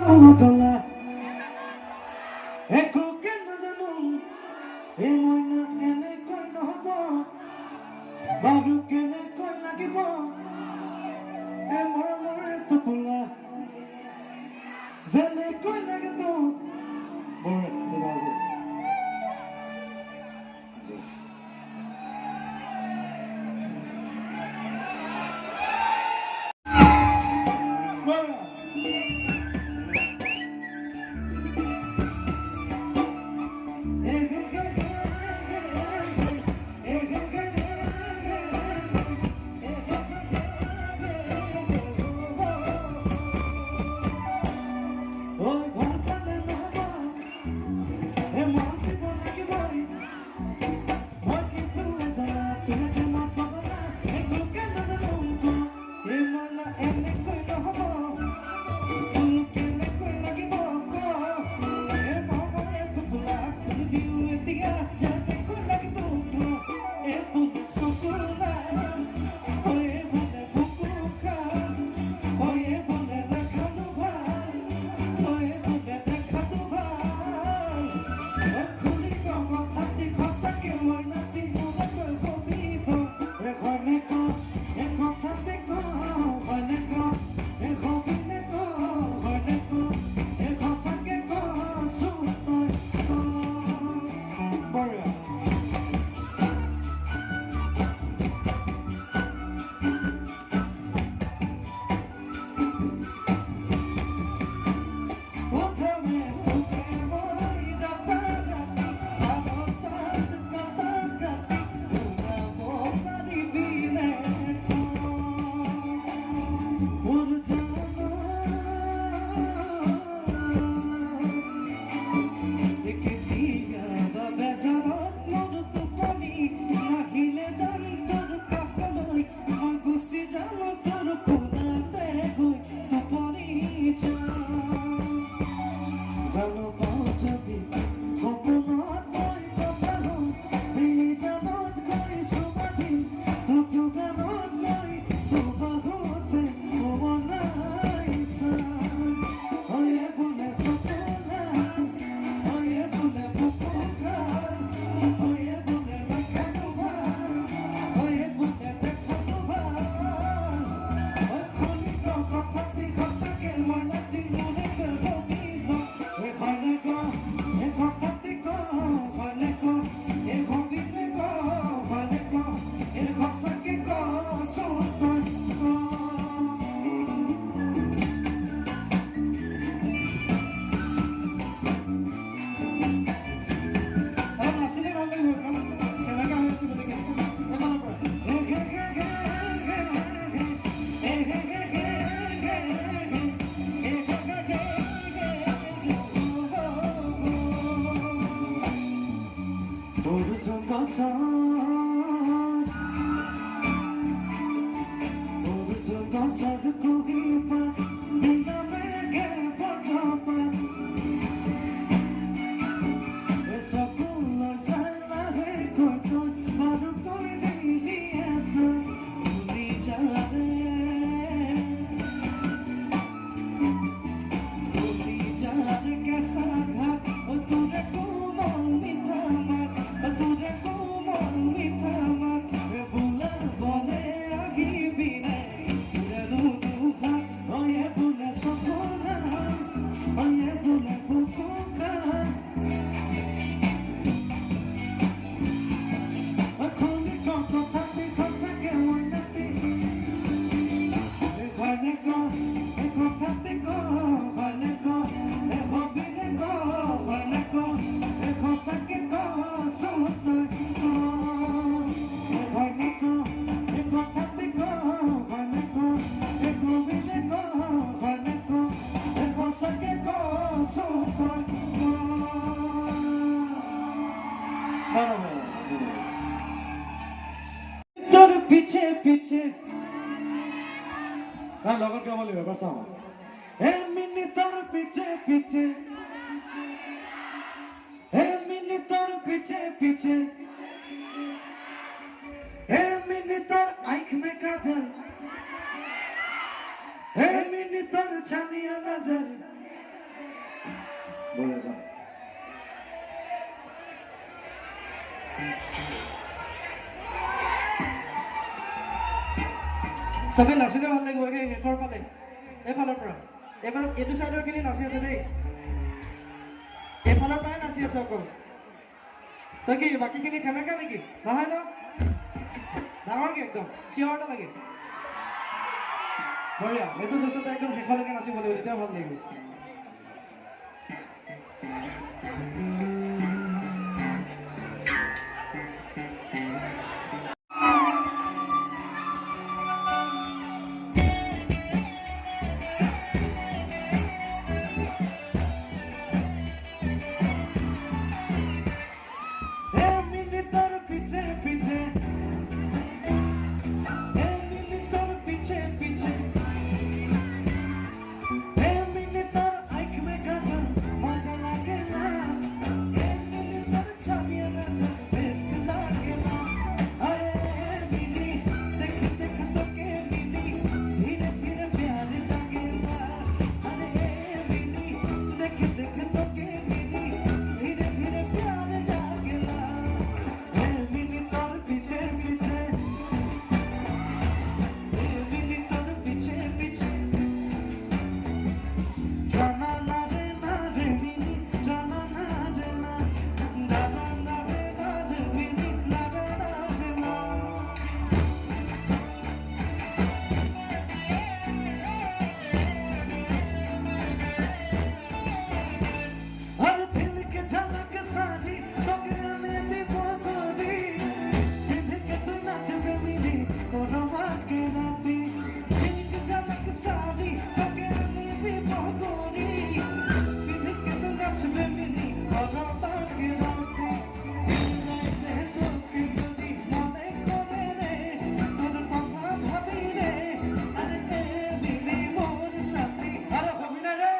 জলা একো কে নাজানো এই মইনা এনেকৈ নহব বাৰু কেনেকৈ লাগিব এই মৰমৰে টোপোলা যেনেকৈ লাগে তোক পিছে পিছে লগত গাব লাগিব এবাৰ চাওঁ মিনিটৰ পিছে পিছে মিনিটৰ পিছে পিছে মিনিটৰ আইখ মে কাজল মিনিটৰ ছানিয়া নজর বলে যাও সবে নাচিলে ভাল লাগিব এই শেষৰ ফালে এইফালৰ পৰা এইফালে এইটো চাইডৰ খিনি নাচি আছে দেই এইফালৰ পৰাই নাচি আছে অকল তই কি বাকীখিনি খেমেকা নেকি নহয় ন ডাঙৰকে একদম চিঞৰ এটা লাগে বঢ়িয়া এইটো চেষ্টাতে একদম শেষলৈকে নাচিব লাগিব তেতিয়া ভাল লাগিব এমনি তোর পিছে পিছে এমনি তোর পিছে পিছে এমনি তোর আইখ মে কাটা মজা লাগে না এমনি তোর চালিয়ে রাসা বেস্ট লাগে না আরে মিনি দেখ দেখ তোকে মিনি ধীরে ধীরে প্যার জাগে না আরে মিনি দেখ দেখ তোকে মিনি ধীরে ধীরে প্যার জাগে না মিনি তোর পিছে পিছে মিনি তোর পিছে পিছে জানা না রে মিনি জানা না রে না জানা না রে মিনি না রে না हर दिल के झलक सारी তোকে আমি দিব গরি বিধিকে তুই নাচবে মিলি কোনো বাকি রাতি দিল के झलक सारी তোকে আমি দিব গরি বিধিকে তুই নাচবে মিলি কোনো বাকি রাতি রাতে তোকে যদি মনে করে রে তোর কথা ভাবি রে আরে মিলি মোর সাথী আরে ভাবি না রে